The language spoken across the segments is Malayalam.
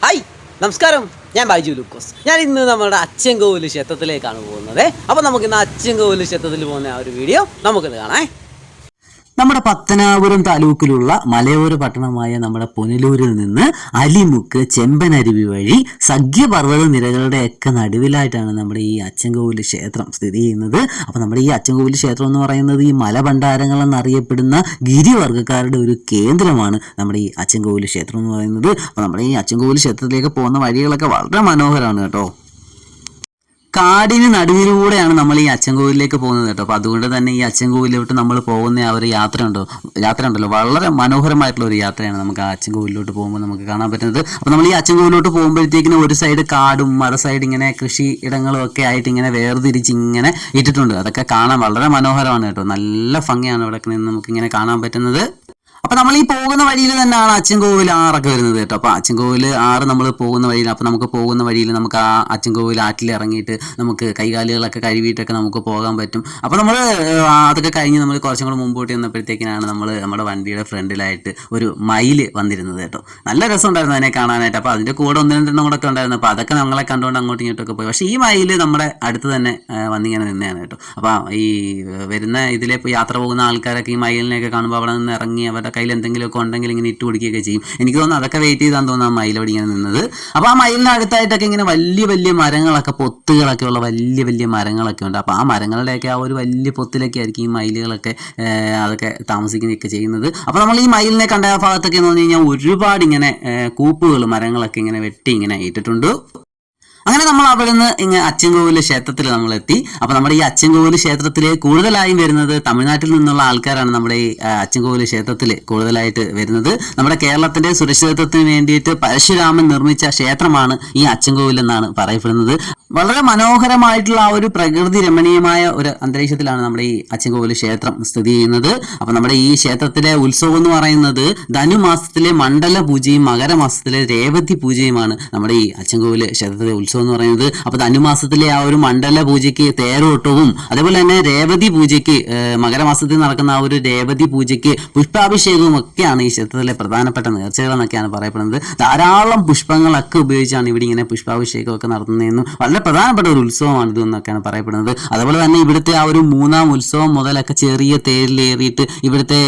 ഹായ് നമസ്കാരം, ഞാൻ ബൈജു ലൂക്കോസ്. ഞാൻ ഇന്ന് നമ്മുടെ അച്ചൻകോവിൽ ക്ഷേത്രത്തിലേക്കാണ് പോകുന്നത്. അപ്പോൾ നമുക്കിന്ന് അച്ചൻകോവിൽ ക്ഷേത്രത്തിൽ പോകുന്ന ആ ഒരു വീഡിയോ നമുക്കിന്ന് കാണാം. നമ്മുടെ പത്തനാപുരം താലൂക്കിലുള്ള മലയോര പട്ടണമായ നമ്മുടെ പുനലൂരിൽ നിന്ന് അലിമുക്ക് ചെമ്പനരുവി വഴി സഖ്യപർവ്വത നിരകളുടെയൊക്കെ നടുവിലായിട്ടാണ് നമ്മുടെ ഈ അച്ചൻകോവിൽ ക്ഷേത്രം സ്ഥിതി ചെയ്യുന്നത്. അപ്പോൾ നമ്മുടെ ഈ അച്ചൻകോവിൽ ക്ഷേത്രം എന്ന് പറയുന്നത് ഈ മലഭണ്ഡാരങ്ങൾ എന്നറിയപ്പെടുന്ന ഗിരിവർഗ്ഗക്കാരുടെ ഒരു കേന്ദ്രമാണ് നമ്മുടെ ഈ അച്ചൻകോവിൽ ക്ഷേത്രം എന്ന് പറയുന്നത്. അപ്പോൾ നമ്മുടെ ഈ അച്ചൻകോവിൽ ക്ഷേത്രത്തിലേക്ക് പോകുന്ന വഴികളൊക്കെ വളരെ മനോഹരമാണ് കേട്ടോ. കാടിന് നടുവിലൂടെയാണ് നമ്മൾ ഈ അച്ചൻകോവിലേക്ക് പോകുന്നത് കേട്ടോ. അപ്പോൾ അതുകൊണ്ട് തന്നെ ഈ അച്ചൻകോവിലോട്ട് നമ്മൾ പോകുന്ന ആ ഒരു യാത്ര ഉണ്ടല്ലോ വളരെ മനോഹരമായിട്ടുള്ള ഒരു യാത്രയാണ് നമുക്ക് ആ അച്ചൻകോവിലോട്ട് പോകുമ്പോൾ നമുക്ക് കാണാൻ പറ്റുന്നത്. അപ്പോൾ നമ്മൾ ഈ അച്ചൻകോവിലോട്ട് പോകുമ്പോഴത്തേക്കിനും ഒരു സൈഡ് കാടും മറു സൈഡ് ഇങ്ങനെ കൃഷി ഇടങ്ങളും ഒക്കെ ആയിട്ട് ഇങ്ങനെ വേർതിരിച്ച് ഇങ്ങനെ ഇട്ടിട്ടുണ്ട്. അതൊക്കെ കാണാൻ വളരെ മനോഹരമാണ് കേട്ടോ. നല്ല ഭംഗിയാണ് ഇവിടെ നിന്ന് നമുക്കിങ്ങനെ കാണാൻ പറ്റുന്നത്. അപ്പൊ നമ്മൾ ഈ പോകുന്ന വഴിയിൽ തന്നെയാണ് അച്ചൻകോവിൽ ആറൊക്കെ വരുന്നത് കേട്ടോ. അപ്പൊ അച്ചൻകോവിൽ ആറ് നമ്മൾ പോകുന്ന വഴിയിൽ, അപ്പൊ നമുക്ക് പോകുന്ന വഴിയിൽ നമുക്ക് ആ അച്ചൻകോവിൽ ആറ്റിൽ ഇറങ്ങിയിട്ട് നമുക്ക് കൈകാലുകളൊക്കെ കഴുകിയിട്ടൊക്കെ നമുക്ക് പോകാൻ പറ്റും. അപ്പൊ നമ്മൾ അതൊക്കെ കഴിഞ്ഞ് നമ്മൾ കുറച്ചും കൂടെ മുമ്പോട്ട് ചെന്നപ്പോഴത്തേക്കിനാണ് നമ്മൾ നമ്മുടെ വണ്ടിയുടെ ഫ്രണ്ടിലായിട്ട് ഒരു മയിൽ വന്നിരുന്നത് കേട്ടോ. നല്ല രസം ഉണ്ടായിരുന്നു അതിനെ കാണാനായിട്ട്. അപ്പൊ അതിന്റെ കൂടെ ഒന്ന് രണ്ടെണ്ണം കൂടെ ഒക്കെ ഉണ്ടായിരുന്നു. അപ്പൊ അതൊക്കെ നമ്മളെ കണ്ടുകൊണ്ട് അങ്ങോട്ടും ഇങ്ങോട്ടൊക്കെ പോയി. പക്ഷേ ഈ മയിൽ നമ്മുടെ അടുത്ത് തന്നെ വന്നിങ്ങനെ നിന്നെയാണ് കേട്ടോ. അപ്പൊ ഈ വരുന്ന ഇതിലെ യാത്ര പോകുന്ന ആൾക്കാരൊക്കെ ഈ മയിലിനെയൊക്കെ കാണുമ്പോൾ അവിടെ നിന്ന് ഇറങ്ങി അവരുടെ കയ്യിൽ എന്തെങ്കിലുമൊക്കെ ഉണ്ടെങ്കിൽ ഇങ്ങനെ ഇട്ട് പിടിക്കുകയൊക്കെ ചെയ്യും. എനിക്ക് തോന്നുന്നു അതൊക്കെ വെയിറ്റ് ചെയ്താന്ന് തോന്നുന്നു ആ മയിലവിടെ ഇങ്ങനെ നിന്നത്. അപ്പോൾ ആ മയിലിന് അടുത്തായിട്ടൊക്കെ ഇങ്ങനെ വലിയ വലിയ മരങ്ങളൊക്കെ, പൊത്തുകളൊക്കെ ഉള്ള വലിയ വലിയ മരങ്ങളൊക്കെ ഉണ്ട്. അപ്പോൾ ആ മരങ്ങളുടെയൊക്കെ ആ ഒരു വലിയ പൊത്തിലൊക്കെ ആയിരിക്കും ഈ മയിലുകളൊക്കെ അതൊക്കെ താമസിക്കുകയൊക്കെ ചെയ്യുന്നത്. അപ്പോൾ നമ്മൾ ഈ മയിലിനെ കണ്ട ആ ഭാഗത്തൊക്കെ എന്ന് പറഞ്ഞു കഴിഞ്ഞാൽ ഒരുപാട് ഇങ്ങനെ കൂപ്പുകൾ മരങ്ങളൊക്കെ ഇങ്ങനെ വെട്ടി ഇങ്ങനെ ഇട്ടിട്ടുണ്ട്. അങ്ങനെ നമ്മൾ അവിടെ നിന്ന് ഇങ്ങനെ അച്ചൻകോവിൽ ക്ഷേത്രത്തിൽ നമ്മൾ എത്തി. അപ്പൊ നമ്മുടെ ഈ അച്ചൻകോവിൽ ക്ഷേത്രത്തിൽ കൂടുതലായും വരുന്നത് തമിഴ്നാട്ടിൽ നിന്നുള്ള ആൾക്കാരാണ്. നമ്മുടെ ഈ അച്ചൻകോവിൽ ക്ഷേത്രത്തിൽ കൂടുതലായിട്ട് വരുന്നത്. നമ്മുടെ കേരളത്തിന്റെ സുരക്ഷിതത്വത്തിന് വേണ്ടിയിട്ട് പരശുരാമൻ നിർമ്മിച്ച ക്ഷേത്രമാണ് ഈ അച്ചൻകോവിൽ എന്നാണ് പറയപ്പെടുന്നത്. വളരെ മനോഹരമായിട്ടുള്ള ആ ഒരു പ്രകൃതി രമണീയമായ ഒരു അന്തരീക്ഷത്തിലാണ് നമ്മുടെ ഈ അച്ചൻകോവിൽ ക്ഷേത്രം സ്ഥിതി ചെയ്യുന്നത്. അപ്പൊ നമ്മുടെ ഈ ക്ഷേത്രത്തിലെ ഉത്സവം എന്ന് പറയുന്നത് ധനുമാസത്തിലെ മണ്ഡല പൂജയും മകരമാസത്തിലെ രേവതി പൂജയുമാണ് നമ്മുടെ ഈ അച്ചൻകോവിൽ ക്ഷേത്രത്തിലെ ഉത്സവം എന്ന് പറയുന്നത്. അപ്പൊ ധനുമാസത്തിലെ ആ ഒരു മണ്ഡല പൂജയ്ക്ക് തേരോട്ടവും അതേപോലെ തന്നെ രേവതി പൂജയ്ക്ക് മകരമാസത്തിൽ നടക്കുന്ന ആ ഒരു രേവതി പൂജയ്ക്ക് പുഷ്പാഭിഷേകവും ഒക്കെയാണ് ഈ ക്ഷേത്രത്തിലെ പ്രധാനപ്പെട്ട നേർച്ചകൾ എന്നൊക്കെയാണ് പറയപ്പെടുന്നത്. ധാരാളം പുഷ്പങ്ങളൊക്കെ ഉപയോഗിച്ചാണ് ഇവിടെ ഇങ്ങനെ പുഷ്പാഭിഷേകമൊക്കെ നടത്തുന്നതെന്നും വളരെ പ്രധാനപ്പെട്ട ഒരു ഉത്സവമാണ് ഇതെന്നൊക്കെയാണ് പറയപ്പെടുന്നത്. അതുപോലെ തന്നെ ഇവിടുത്തെ ആ ഒരു മൂന്നാം ഉത്സവം മുതലൊക്കെ ചെറിയ തേരിലേറിയിട്ട് ഇവിടുത്തെ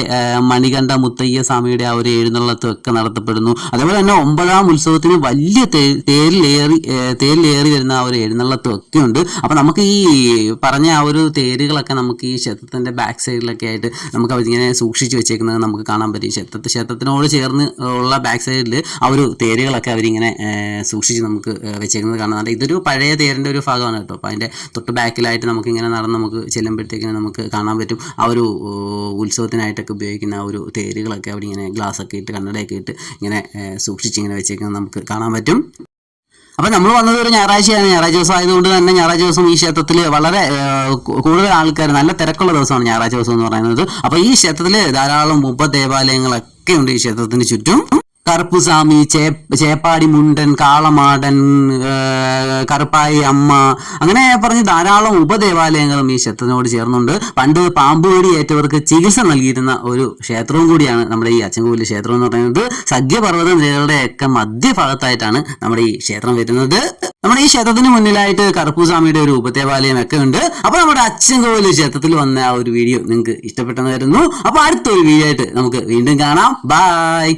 മണികണ്ഠ മുത്തയ്യ സ്വാമിയുടെ ആ ഒരു എഴുന്നള്ളത്തും ഒക്കെ നടത്തപ്പെടുന്നു. അതേപോലെ തന്നെ 9ാം ഉത്സവത്തിന് വലിയ തേരിലേറി വരുന്ന ആ ഒരു എഴുന്നള്ളത്തും ഒക്കെ ഉണ്ട്. അപ്പൊ നമുക്ക് ഈ പറഞ്ഞ ആ ഒരു തേരുകളൊക്കെ നമുക്ക് ഈ ക്ഷേത്രത്തിന്റെ ബാക്ക് സൈഡിലൊക്കെ ആയിട്ട് നമുക്ക് അവരിങ്ങനെ സൂക്ഷിച്ചു വെച്ചേക്കുന്നത് നമുക്ക് കാണാൻ പറ്റും. ക്ഷേത്രത്തിനോട് ചേർന്ന് ഉള്ള ബാക്ക് സൈഡിൽ ആ ഒരു തേരുകളൊക്കെ അവരിങ്ങനെ സൂക്ഷിച്ച് നമുക്ക് വെച്ചേക്കുന്നത് കാണുന്നുണ്ട്. ഇതൊരു പഴയ തേരിന്റെ ഒരു ഭാഗമാണ് കേട്ടോ. അപ്പൊ അതിന്റെ തൊട്ട് ബാക്കിലായിട്ട് നമുക്ക് ഇങ്ങനെ നടന്ന് നമുക്ക് ചെല്ലുമ്പോഴത്തേക്കിനും നമുക്ക് കാണാൻ പറ്റും ആ ഒരു ഉത്സവത്തിനായിട്ടൊക്കെ ഉപയോഗിക്കുന്ന ആ ഒരു തേരുകളൊക്കെ അവിടെ ഇങ്ങനെ ഗ്ലാസ് ഒക്കെ ഇട്ട് കണ്ണടയൊക്കെ ഇട്ട് ഇങ്ങനെ സൂക്ഷിച്ച് ഇങ്ങനെ വെച്ചേക്കുന്നത് നമുക്ക് കാണാൻ പറ്റും. അപ്പം നമ്മൾ വന്നത് ഒരു ഞായറാഴ്ചയാണ്. ഞായറാഴ്ച ദിവസം ആയതുകൊണ്ട് തന്നെ ഞായറാഴ്ച ദിവസം ഈ ക്ഷേത്രത്തിൽ വളരെ കൂടുതൽ ആൾക്കാർ, നല്ല തിരക്കുള്ള ദിവസമാണ് ഞായറാഴ്ച ദിവസം എന്ന് പറയുന്നത്. അപ്പോൾ ഈ ക്ഷേത്രത്തിൽ ധാരാളം ഉപദേവാലയങ്ങളൊക്കെ ഉണ്ട് ഈ ക്ഷേത്രത്തിന് ചുറ്റും. കറുപ്പുസ്വാമി, ചേപ്പാടി മുണ്ടൻ, കാളമാടൻ, കറുപ്പായി അമ്മ, അങ്ങനെ പറഞ്ഞ് ധാരാളം ഉപദേവാലയങ്ങളും ഈ ക്ഷേത്രത്തിനോട് ചേർന്നുണ്ട്. പണ്ട് പാമ്പുകടി ഏറ്റവർക്ക് ചികിത്സ നൽകിയിരുന്ന ഒരു ക്ഷേത്രവും കൂടിയാണ് നമ്മുടെ ഈ അച്ചൻകോവിൽ ക്ഷേത്രം എന്ന് പറയുന്നത്. സഖ്യപർവ്വത നിരകളുടെയൊക്കെ മധ്യഭാഗത്തായിട്ടാണ് നമ്മുടെ ഈ ക്ഷേത്രം വരുന്നത്. നമ്മുടെ ഈ ക്ഷേത്രത്തിന് മുന്നിലായിട്ട് കറുപ്പുസ്വാമിയുടെ ഒരു ഉപദേവാലയം ഒക്കെ ഉണ്ട്. അപ്പൊ നമ്മുടെ അച്ചൻകോവിൽ ക്ഷേത്രത്തിൽ വന്ന ആ ഒരു വീഡിയോ നിങ്ങൾക്ക് ഇഷ്ടപ്പെട്ടെന്ന് വരുന്നു. അപ്പൊ അടുത്തൊരു വീഡിയോ ആയിട്ട് നമുക്ക് വീണ്ടും കാണാം. ബൈ.